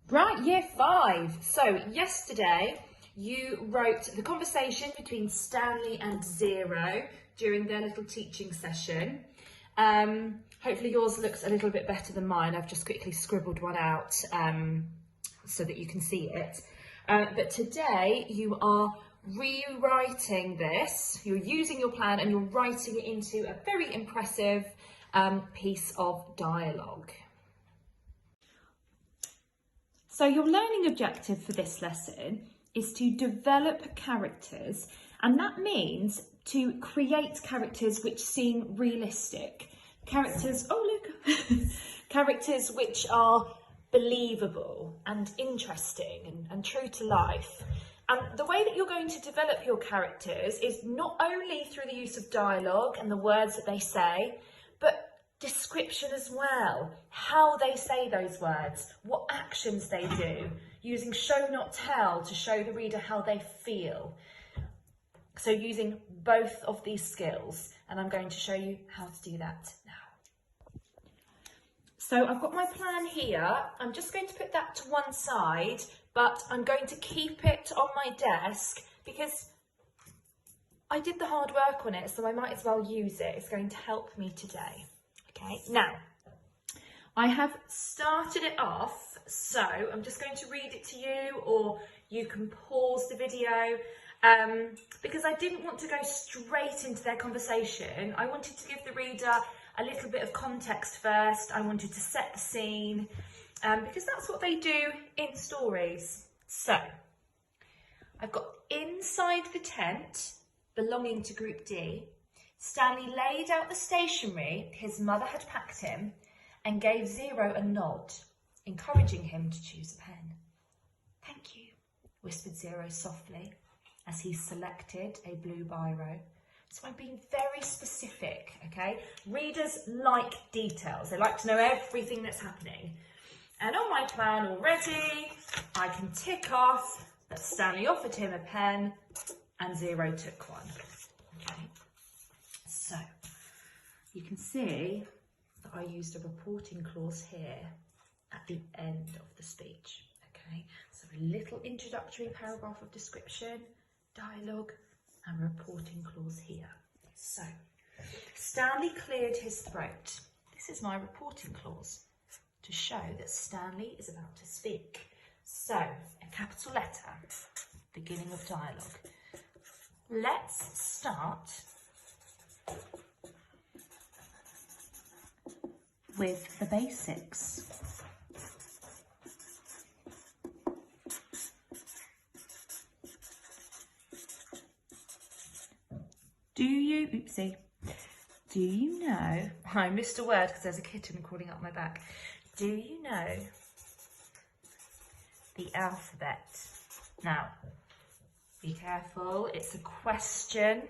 Right, year 5. So yesterday you wrote the conversation between Stanley and Zero during their little teaching session. Hopefully yours looks a little bit better than mine. I've just quickly scribbled one out so that you can see it. But today you are rewriting this. You're using your plan and you're writing it into a very impressive piece of dialogue. So your learning objective for this lesson is to develop characters, and that means to create characters which seem realistic. Characters, oh look, characters which are believable and interesting and true to life. And the way that you're going to develop your characters is not only through the use of dialogue and the words that they say, but description as well, how they say those words, what actions they do, using show not tell to show the reader how they feel. So using both of these skills, and I'm going to show you how to do that now. So I've got my plan here. I'm just going to put that to one side, but I'm going to keep it on my desk because I did the hard work on it, so I might as well use it. It's going to help me today. Okay, now I have started it off, so I'm just going to read it to you, or you can pause the video because I didn't want to go straight into their conversation. I wanted to give the reader a little bit of context first. I wanted to set the scene because that's what they do in stories. So I've got inside the tent belonging to Group D. Stanley laid out the stationery his mother had packed him and gave Zero a nod, encouraging him to choose a pen. "Thank you," whispered Zero softly as he selected a blue biro. So I'm being very specific, okay? Readers like details. They like to know everything that's happening. And on my plan already, I can tick off that Stanley offered him a pen and Zero took one. Okay. So you can see that I used a reporting clause here at the end of the speech. Okay, so a little introductory paragraph of description, dialogue, and reporting clause here. So Stanley cleared his throat. This is my reporting clause to show that Stanley is about to speak. So a capital letter, beginning of dialogue. Let's start with the basics. Do you know, I missed a word because there's a kitten crawling up my back. Do you know the alphabet? Now, be careful, it's a question.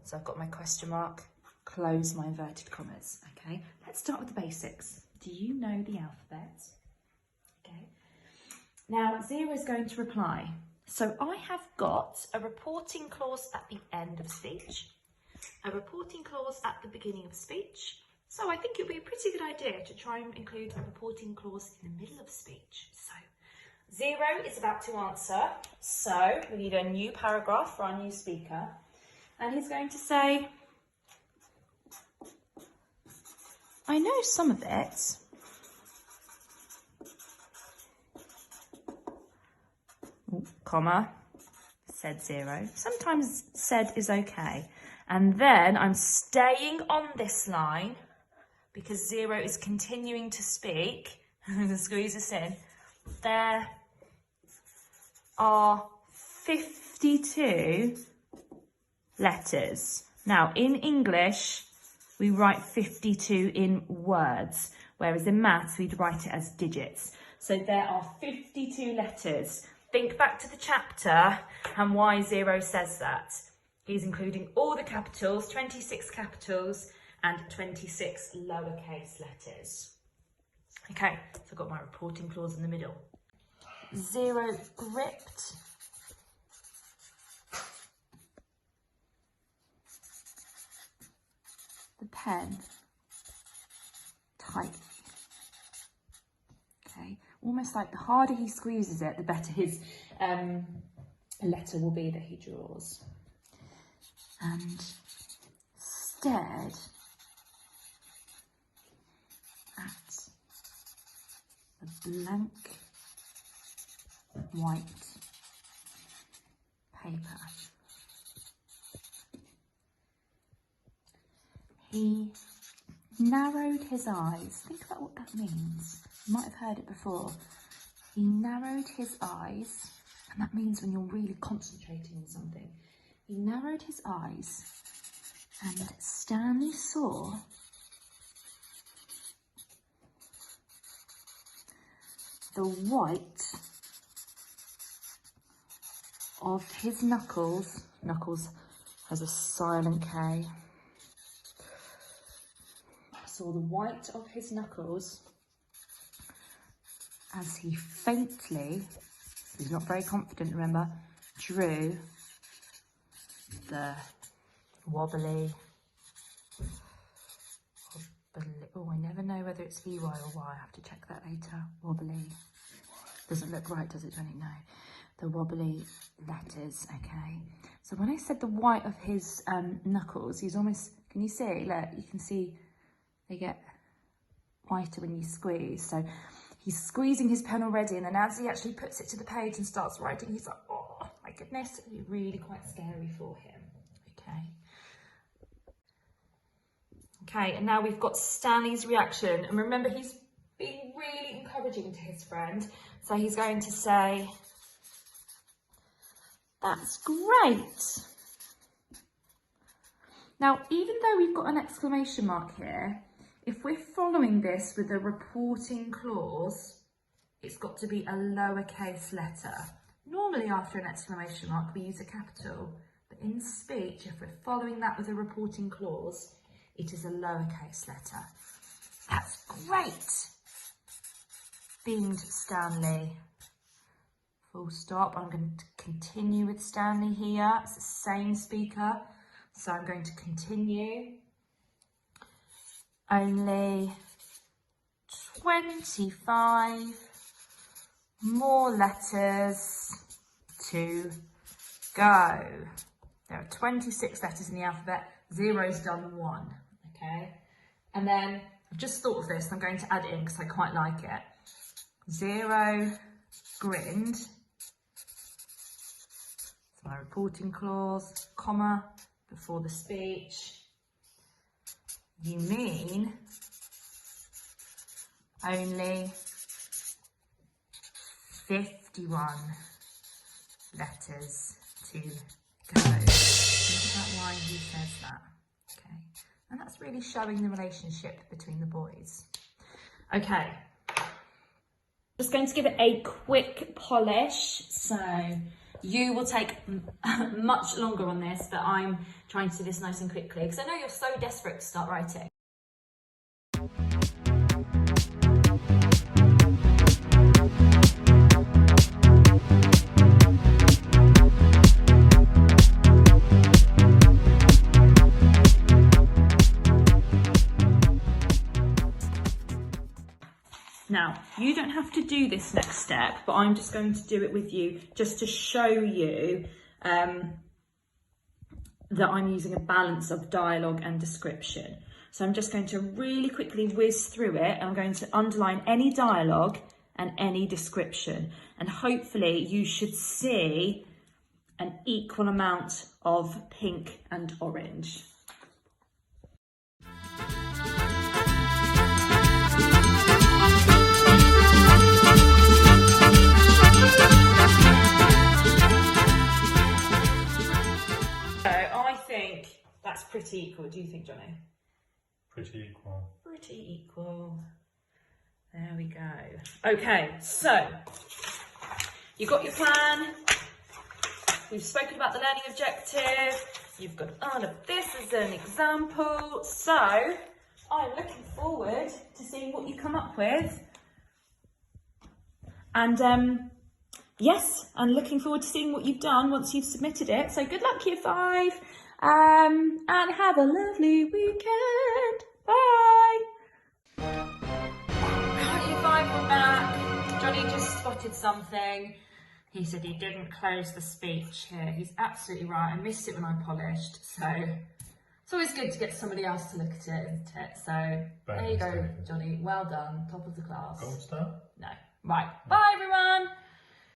So I've got my question mark, close my inverted commas, okay? Let's start with the basics. Do you know the alphabet? Okay. Now, Zero is going to reply. So I have got a reporting clause at the end of speech, a reporting clause at the beginning of speech. So I think it would be a pretty good idea to try and include a reporting clause in the middle of speech. So Zero is about to answer. So we need a new paragraph for our new speaker. And he's going to say, "I know some of it. Comma, said Zero. Sometimes said is okay. And then I'm staying on this line because Zero is continuing to speak. I'm going to squeeze this in. There are 52 letters. Now, in English, we write 52 in words, whereas in maths, we'd write it as digits. So there are 52 letters. Think back to the chapter and why Zero says that. He's including all the capitals, 26 capitals and 26 lowercase letters. Okay, so I've got my reporting clause in the middle. Zero gripped the pen tightly. Okay, almost like the harder he squeezes it, the better his letter will be that he draws. And stared at the blank white paper. He narrowed his eyes. Think about what that means. You might have heard it before. He narrowed his eyes, and that means when you're really concentrating on something. He narrowed his eyes, and Stanley saw the white of his knuckles. Knuckles has a silent K. Saw the white of his knuckles as he faintly, he's not very confident, remember, drew the wobbly, oh, I never know whether it's EY or Y, I have to check that later. Wobbly, doesn't look right, does it, Johnny? No, the wobbly letters, okay. So when I said the white of his knuckles, he's almost, can you see, look, you can see they get whiter when you squeeze. So he's squeezing his pen already, and then as he actually puts it to the page and starts writing, he's like, oh my goodness, it's really quite scary for him. Okay, and now we've got Stanley's reaction. And remember, he's being really encouraging to his friend. So he's going to say, that's great. Now, even though we've got an exclamation mark here, if we're following this with a reporting clause, it's got to be a lowercase letter. Normally after an exclamation mark, we use a capital, but in speech, if we're following that with a reporting clause, it is a lowercase letter. That's great, beamed Stanley. Full stop. I'm going to continue with Stanley here. It's the same speaker, so I'm going to continue. Only 25 more letters to go. There are 26 letters in the alphabet, zero's done one, okay? And then I've just thought of this, I'm going to add it in because I quite like it. Zero grinned, so my reporting clause, comma, before the speech. You mean only 51 letters to go. Think about why he says that. Okay, and that's really showing the relationship between the boys. Okay, just going to give it a quick polish. So you will take much longer on this, but I'm trying to do this nice and quickly because I know you're so desperate to start writing. Now, you don't have to do this next step, but I'm just going to do it with you just to show you that I'm using a balance of dialogue and description. So I'm just going to really quickly whiz through it. I'm going to underline any dialogue and any description. And hopefully you should see an equal amount of pink and orange. That's pretty equal. Do you think, Johnny? Pretty equal. Pretty equal. There we go. Okay, so you've got your plan. We've spoken about the learning objective. You've got all of this as an example. So I'm looking forward to seeing what you come up with. And yes, I'm looking forward to seeing what you've done once you've submitted it. So good luck, Year 5. And have a lovely weekend. Bye. Year 5, we're back. Johnny, spotted something. He said he didn't close the speech here. He's absolutely right. I missed it when I polished. So it's always good to get somebody else to look at it, isn't it? So there you go, Johnny. Well done. Top of the class. Gold star? No. Right. Bye, everyone.